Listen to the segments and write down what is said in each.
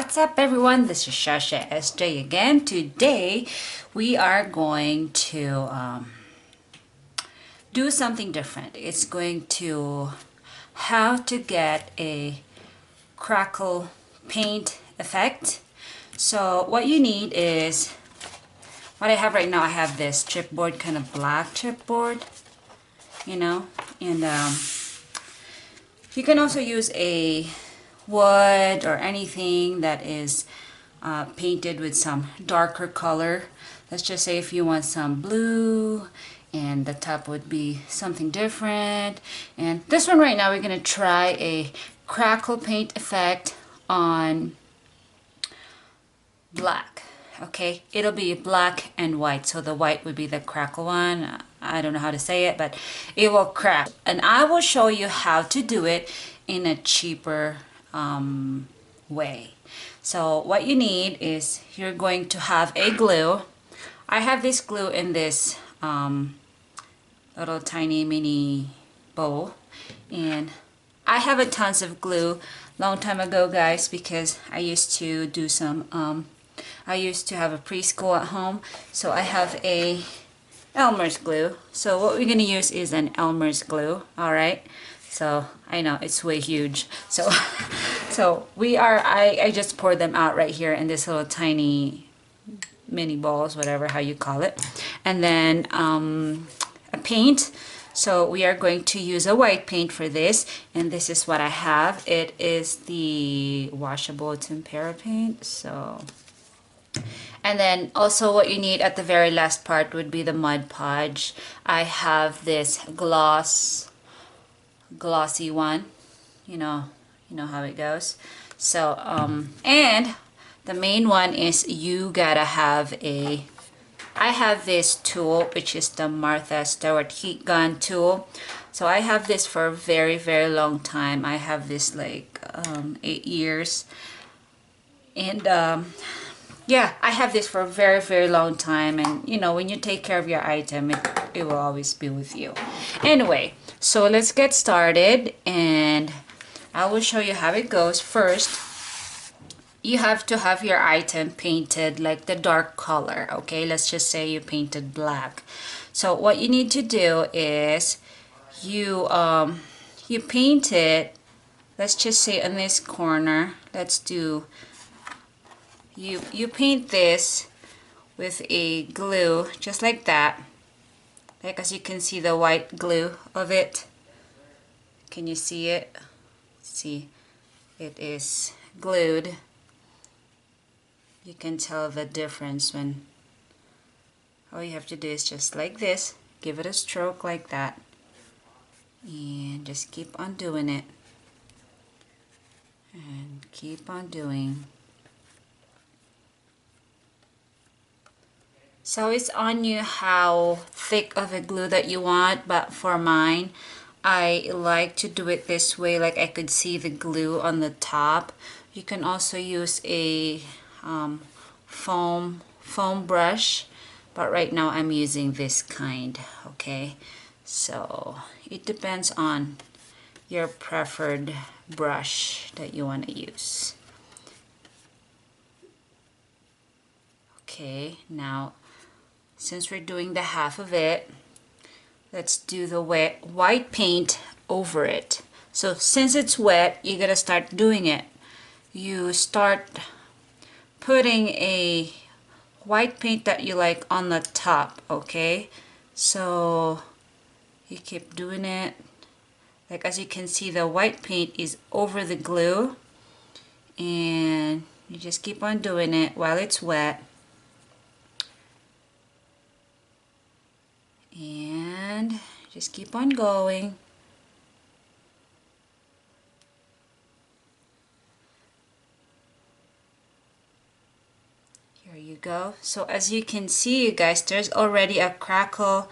What's up everyone? This is Shasha SJ again. Today we are going to do something different. It's going to how to get a crackle paint effect. So what you need is, what I have right now, I have this chipboard, kind of black chipboard, you know, and you can also use a wood or anything that is painted with some darker color. Let's just say if you want some blue and the top would be something different. And this one right now, we're going to try a crackle paint effect on black. Okay, it'll be black and white, so the white would be the crackle one. I don't know how to say it, but it will crack, and I will show you how to do it in a cheaper way. So what you need is, you're going to have a glue. I have this glue in this little tiny mini bowl, and I have a tons of glue long time ago, guys, because I used to do some I used to have a preschool at home, so I have a Elmers glue. So what we're going to use is an Elmers glue. All right, so I know it's way huge, so I just poured them out right here in this little tiny mini balls, whatever how you call it, and then a paint. So we are going to use a white paint for this, and this is what I have. It is the washable tempera paint. So, and then also what you need at the very last part would be the Mod Podge. I have this glossy one, you know how it goes. So and the main one is, you gotta have I have this tool, which is the Martha Stewart heat gun tool. So I have this for a very long time. I have this like 8 years, and yeah, I have this for a very long time. And you know, when you take care of your item, it will always be with you. Anyway, so let's get started, and I will show you how it goes. First, you have to have your item painted like the dark color. Okay, let's just say you painted black. So what you need to do is, you paint it, let's just say on this corner. Let's do, you paint this with a glue just like that. Like, as you can see the white glue of it. Can you see it? See, it is glued. You can tell the difference when all you have to do is just like this, give it a stroke like that, and just keep on doing it, and keep on doing. So it's on you how thick of a glue that you want, but for mine, I like to do it this way, like I could see the glue on the top. You can also use a foam brush, but right now I'm using this kind. Okay, so it depends on your preferred brush that you want to use. Okay, now since we're doing the half of it, let's do the white paint over it. So since it's wet, you gotta start doing it. You start putting a white paint that you like on the top. Okay, so you keep doing it. Like, as you can see, the white paint is over the glue, and you just keep on doing it while it's wet. And just keep on going. Here you go. So as you can see, you guys, there's already a crackle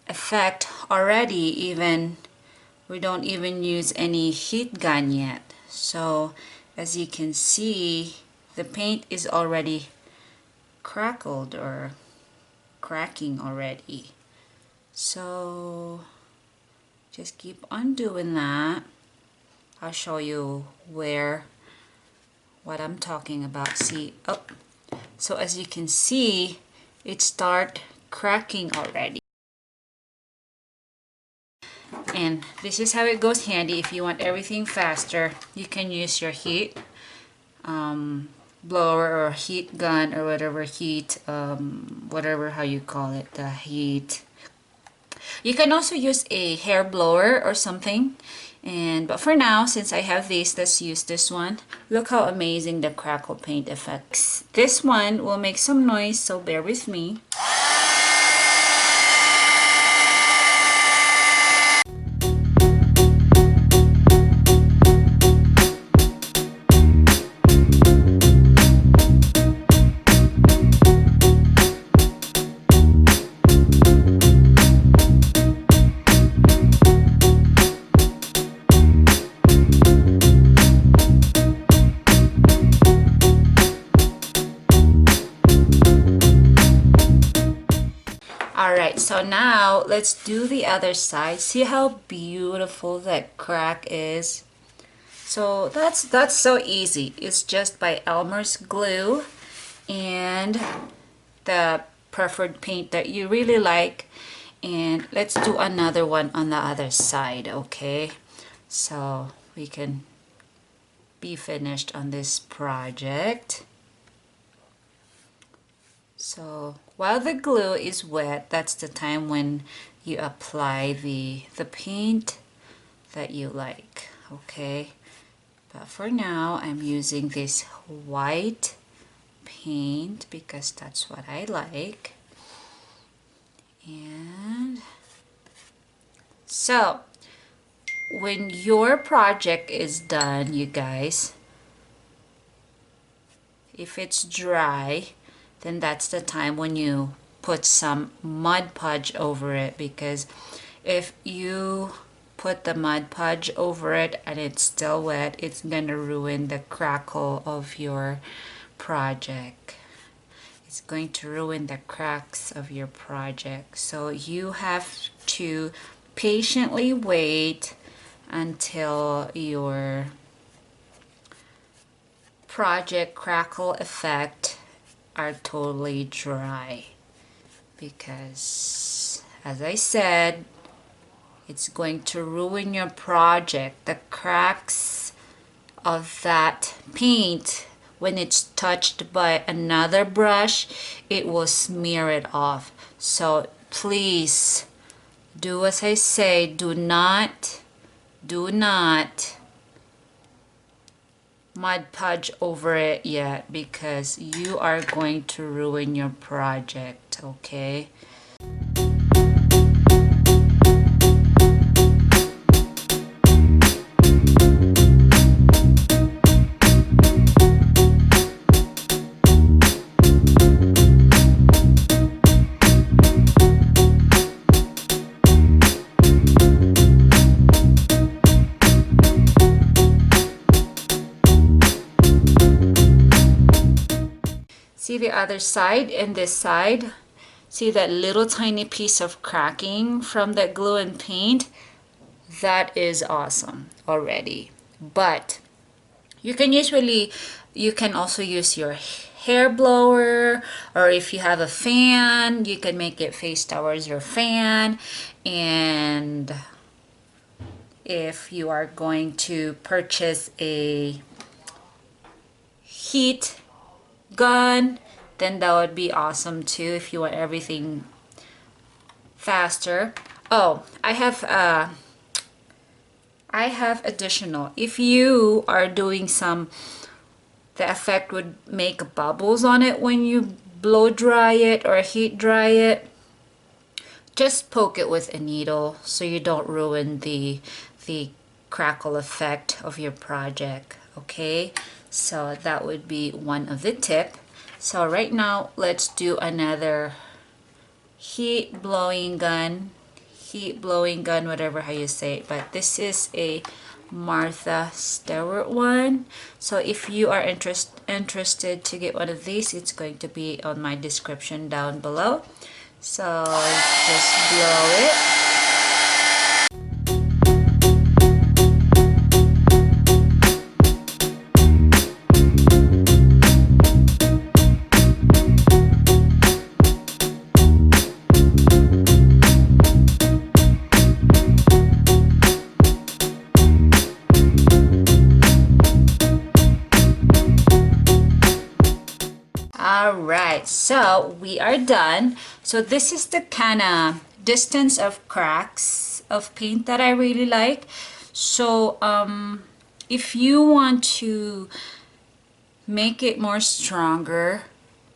effect already. Even we don't even use any heat gun yet. So as you can see, the paint is already crackled or cracking already. So just keep on doing that. I'll show you where what I'm talking about. See, oh, so as you can see, it start cracking already. And this is how it goes handy. If you want everything faster, you can use your heat blower or heat gun or whatever whatever how you call it, the heat. You can also use a hair blower or something. But for now, since I have this, let's use this one. Look how amazing the crackle paint effects. This one will make some noise, so bear with me. Alright, so now let's do the other side. See how beautiful that crack is? So that's so easy. It's just by Elmer's glue and the preferred paint that you really like. And let's do another one on the other side, okay? So we can be finished on this project. So while the glue is wet, that's the time when you apply the paint that you like, okay? But for now, I'm using this white paint because that's what I like. And so when your project is done, you guys, if it's dry, then that's the time when you put some Mod Podge over it, because if you put the Mod Podge over it and it's still wet, it's gonna ruin the crackle of your project. It's going to ruin the cracks of your project. So you have to patiently wait until your project crackle effect are totally dry, because as I said, it's going to ruin your project. The cracks of that paint, when it's touched by another brush, it will smear it off. So please do as I say. Do not Mod Podge over it yet, because you are going to ruin your project, okay? See the other side and this side? See that little tiny piece of cracking from that glue and paint? That is awesome already. But you can also use your hair blower, or if you have a fan, you can make it face towards your fan. And if you are going to purchase a heat gun, then that would be awesome too, if you want everything faster. Oh, I have additional. If you are doing the effect would make bubbles on it when you blow dry it or heat dry it, just poke it with a needle so you don't ruin the crackle effect of your project, okay? So that would be one of the tip. So right now, let's do another heat blowing gun, whatever how you say it. But this is a Martha Stewart one. So if you are interested to get one of these, it's going to be on my description down below. So just blow it. All right, so we are done. So this is the kind of distance of cracks of paint that I really like. So if you want to make it more stronger,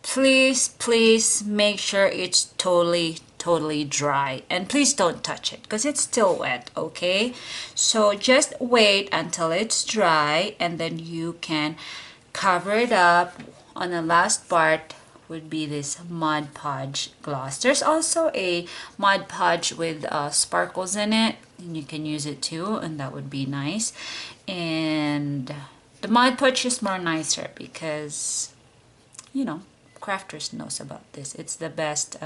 please make sure it's totally dry, and please don't touch it because it's still wet. Okay, so just wait until it's dry, and then you can cover it up. On the last part would be this Mod Podge gloss. There's also a Mod Podge with sparkles in it, and you can use it too, and that would be nice. And the Mod Podge is more nicer because, you know, crafters knows about this. It's the best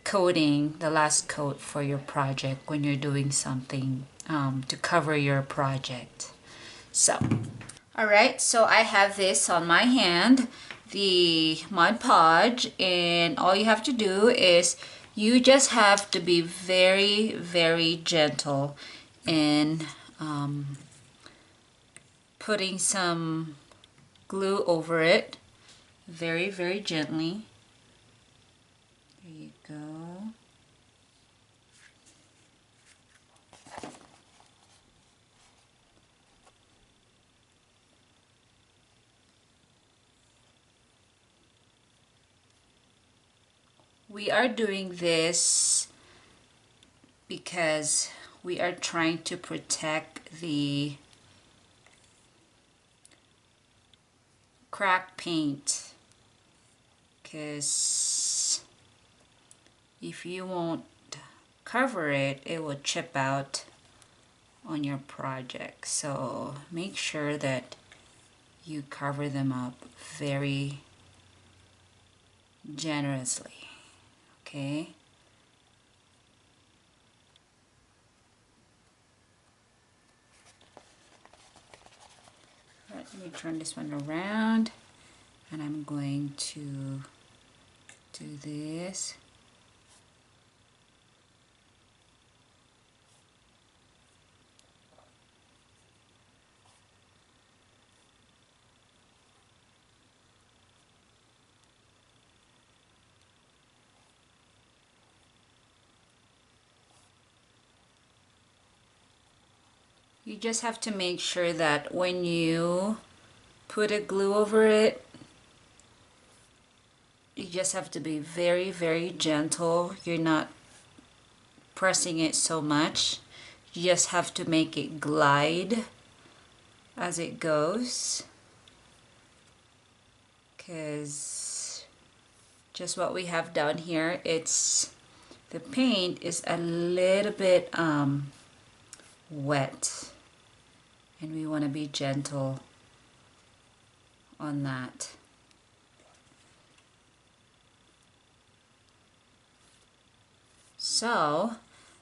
coating, the last coat for your project when you're doing something to cover your project. So all right, so I have this on my hand, the Mod Podge, and all you have to do is you just have to be very gentle in putting some glue over it, very gently. There you go. We are doing this because we are trying to protect the crack paint, because if you won't cover it, it will chip out on your project. So make sure that you cover them up very generously. Okay. All right, let me turn this one around, and I'm going to do this. You just have to make sure that when you put a glue over it, you just have to be very gentle. You're not pressing it so much. You just have to make it glide as it goes, because just what we have down here, it's the paint is a little bit wet, and we want to be gentle on that. So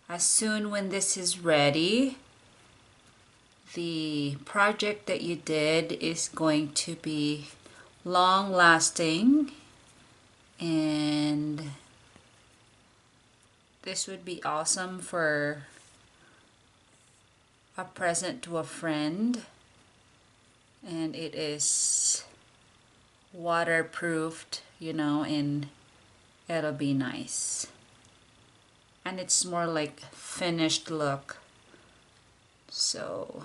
as soon when this is ready, the project that you did is going to be long lasting, and this would be awesome for a present to a friend, and it is waterproofed, you know, and it'll be nice, and it's more like finished look. So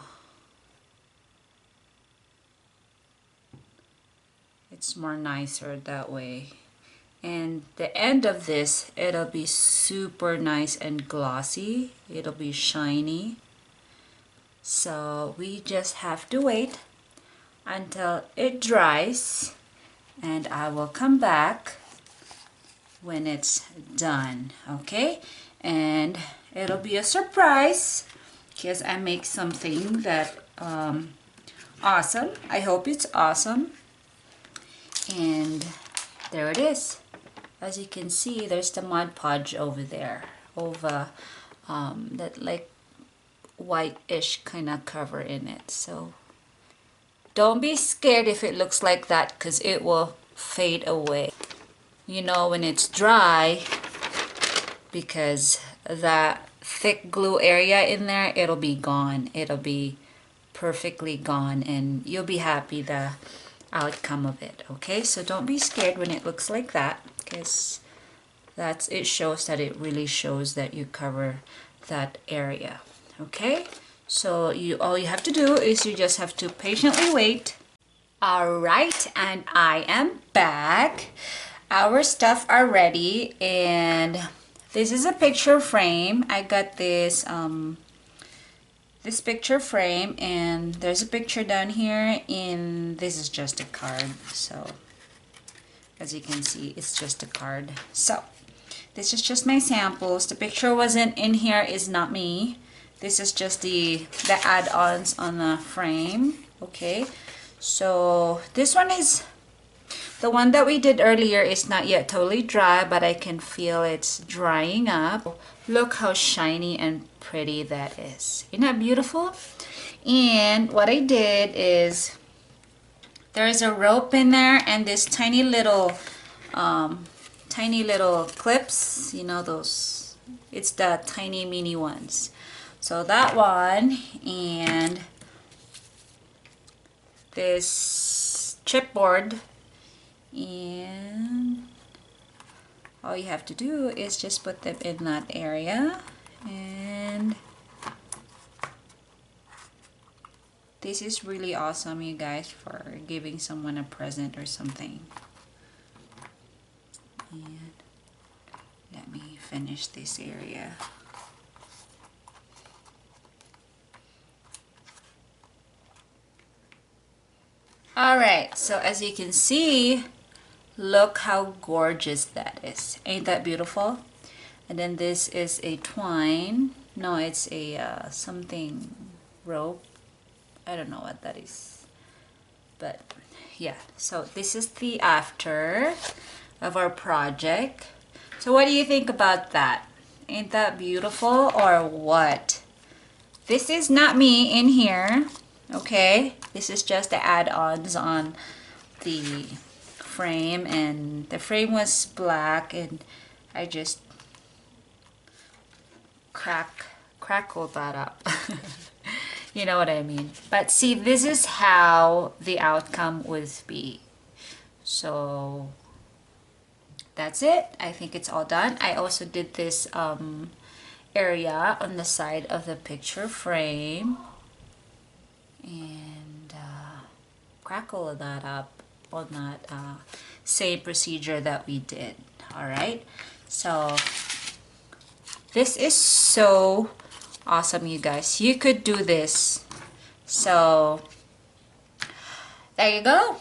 it's more nicer that way, and the end of this, it'll be super nice and glossy. It'll be shiny. So we just have to wait until it dries, and I will come back when it's done. Okay, and it'll be a surprise because I make something that awesome. I hope it's awesome. And there it is. As you can see, there's the Mod Podge over there, over that like white-ish kind of cover in it. So don't be scared if it looks like that, because it will fade away, you know, when it's dry, because that thick glue area in there, it'll be gone. It'll be perfectly gone, and you'll be happy that outcome of it. Okay, so don't be scared when it looks like that, because it shows that it really shows that you cover that area. Okay, so all you have to do is you just have to patiently wait. All right, and I am back. Our stuff are ready, and this is a picture frame. I got this this picture frame, and there's a picture down here, and this is just a card. So as you can see, it's just a card. So this is just my samples. The picture wasn't in here, is not me. This is just the add-ons on the frame. Okay, so this one is the one that we did earlier, is not yet totally dry, but I can feel it's drying up. Look how shiny and pretty that is. Isn't that beautiful? And what I did is there's a rope in there, and this tiny little clips, you know, those, it's the tiny mini ones. So that one, and this chipboard, and all you have to do is just put them in that area. And this is really awesome, you guys, for giving someone a present or something. And let me finish this area. Alright, so as you can see, look how gorgeous that is. Ain't that beautiful? And then this is a twine. No, it's a something rope. I don't know what that is. But yeah, so this is the after of our project. So what do you think about that? Ain't that beautiful or what? This is not me in here. Okay, this is just the add-ons on the frame, and the frame was black, and I just crackled that up. You know what I mean? But see, this is how the outcome would be. So that's it. I think it's all done. I also did this area on the side of the picture frame, and crackle that up on that same procedure that we did. All right, so this is so awesome, you guys. You could do this. So there you go.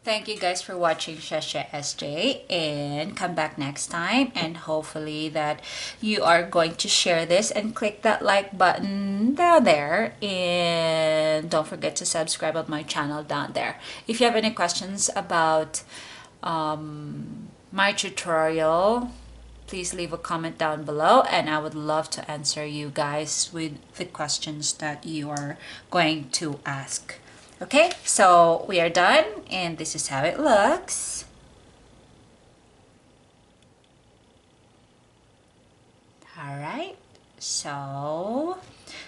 Thank you guys for watching Shasha SJ, and come back next time, and hopefully that you are going to share this and click that like button down there, and don't forget to subscribe on my channel down there. If you have any questions about my tutorial, please leave a comment down below, and I would love to answer you guys with the questions that you are going to ask. Okay, so we are done, and this is how it looks. All right, so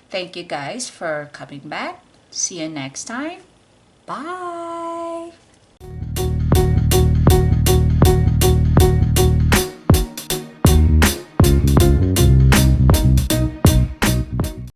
thank you guys for coming back. See you next time. Bye.